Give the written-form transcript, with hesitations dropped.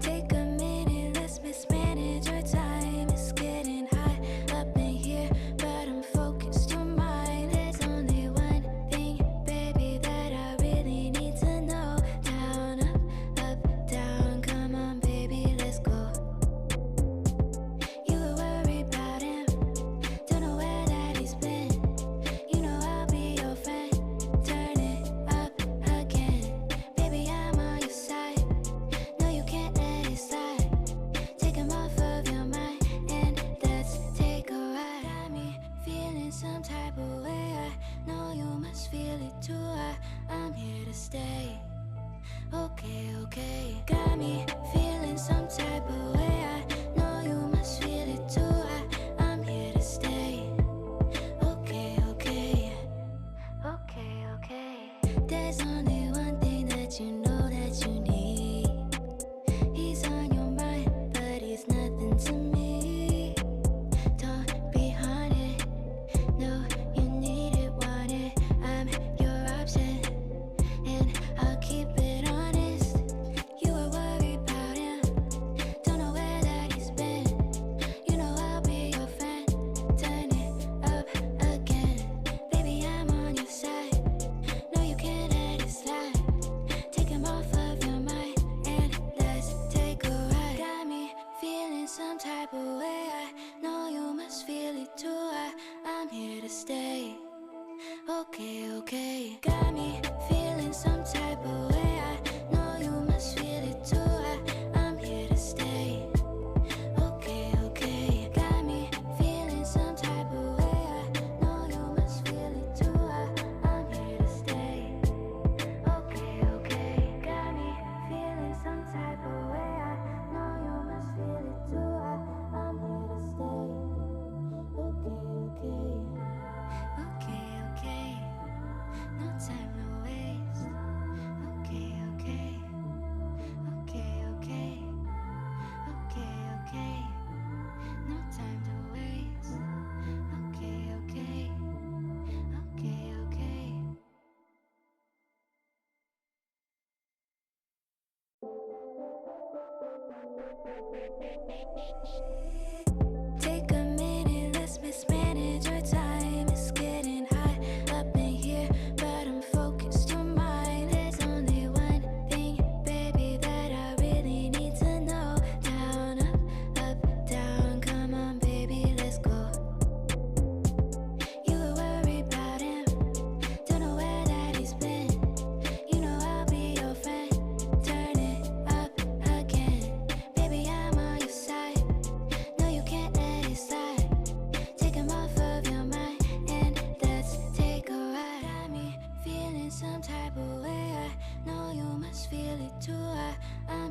Take a minute, let's mismanage our time. It's getting hot up in here, but I'm focused. Your mind. There's only one thing, baby, that I really need to know. Down, up, down. Come on, baby, let's go. You were worried about him, don't know where that he's been. You know I'll be your friend. Turn it up again, baby, I'm on your side. No, you can't let it slide. Take him off of your mind and let's take a ride. Got me feeling some type of way. I know you must feel it too. I'm here to stay. Okay, okay. Got me feeling some type of way. I know you must feel it too. I'm here to stay. Okay, okay. Okay, okay. There's only one thing that you know that you need. He's on your mind, but he's nothing to me. Don't be haunted. No, you need it, want it. I'm your option, and I'll keep it honest. You were worried about him, don't know where that he's been. You know I'll be your friend. Turn it up again, baby, I'm on your side. No, you can't let it slide. Take him off of your mind and let's take a ride. Got me feeling some type of way. I know you must feel it too. I'm here to stay. Okay, okay. Got me feeling some type of way. I know you must feel it too. I'm here to stay. Okay, okay. Got me feeling some type of way. I know you must feel it too. I'm here to stay. Okay, okay. Got me feeling some type of way. I know you must feel it too. I'm here to stay. Okay, okay. Okay, okay. No time to waste. Okay, okay. Okay, okay. Okay, okay. No time to waste. Okay, okay. Okay, okay. เ